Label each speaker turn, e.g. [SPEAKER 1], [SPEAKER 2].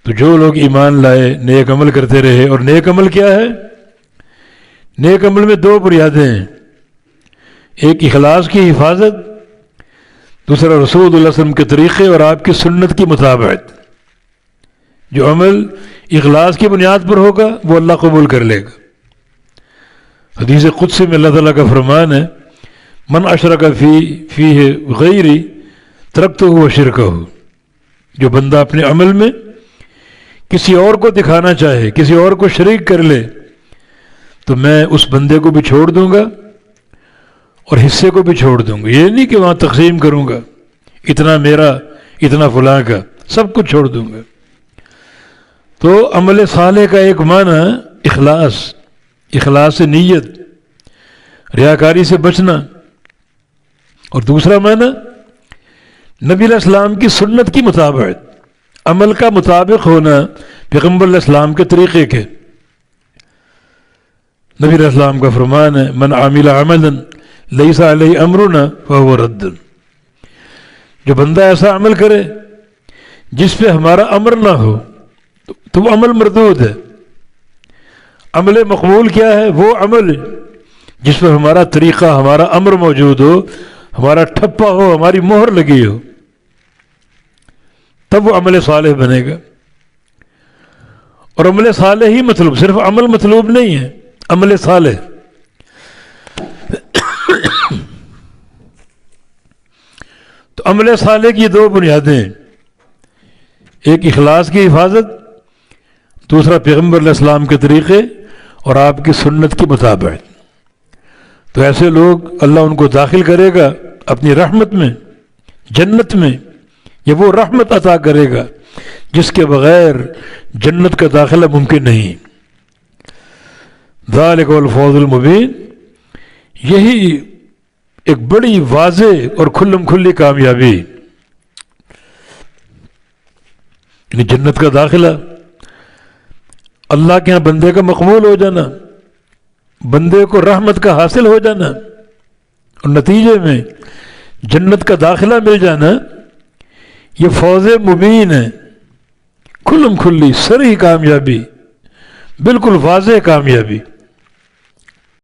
[SPEAKER 1] تو جو لوگ ایمان لائے، نیک عمل کرتے رہے، اور نیک عمل کیا ہے؟ نیک عمل میں دو بنیادیں ہیں، ایک اخلاص کی حفاظت، دوسرا رسول اللہ صلی اللہ علیہ وسلم کے طریقے اور آپ کی سنت کی مطابقت۔ جو عمل اخلاص کی بنیاد پر ہوگا وہ اللہ قبول کر لے گا۔ حدیث قدسی میں اللہ تعالیٰ کا فرمان ہے، من اشرک فیہ غیری ترکتہ وشرکہ، جو بندہ اپنے عمل میں کسی اور کو دکھانا چاہے، کسی اور کو شریک کر لے، تو میں اس بندے کو بھی چھوڑ دوں گا اور حصے کو بھی چھوڑ دوں گا۔ یہ نہیں کہ وہاں تقسیم کروں گا، اتنا میرا اتنا فلاں کا، سب کچھ چھوڑ دوں گا۔ تو عمل صالح کا ایک معنی اخلاص نیت، ریاکاری سے بچنا، اور دوسرا معنی نبی علیہ السلام کی سنت کی مطابقت، عمل کا مطابق ہونا پیغمبر علیہ السلام کے طریقے کے۔ نبی علیہ السلام کا فرمان ہے، من عمل عملا لیس علیہ امرنا فہو رد، جو بندہ ایسا عمل کرے جس پہ ہمارا امر نہ ہو تو وہ عمل مردود ہے۔ عمل مقبول کیا ہے؟ وہ عمل جس پہ ہمارا طریقہ، ہمارا امر موجود ہو، ہمارا ٹھپا ہو، ہماری مہر لگی ہو، تب وہ عمل صالح بنے گا۔ اور عمل صالح ہی مطلوب، صرف عمل مطلوب نہیں ہے، عمل صالح۔ تو عمل صالح کی دو بنیادیں ہیں، ایک اخلاص کی حفاظت، دوسرا پیغمبر علیہ السلام کے طریقے اور آپ کی سنت کی مطابقت۔ تو ایسے لوگ اللہ ان کو داخل کرے گا اپنی رحمت میں، جنت میں، یہ وہ رحمت عطا کرے گا جس کے بغیر جنت کا داخلہ ممکن نہیں۔ ذالک الفوز المبین، یہی ایک بڑی واضح اور کھلم کھلی کامیابی، یعنی جنت کا داخلہ، اللہ کے ہاں بندے کا مقبول ہو جانا، بندے کو رحمت کا حاصل ہو جانا، اور نتیجے میں جنت کا داخلہ مل جانا، یہ فوز مبین ہے، کھلم کھلی صریح کامیابی، بالکل واضح کامیابی۔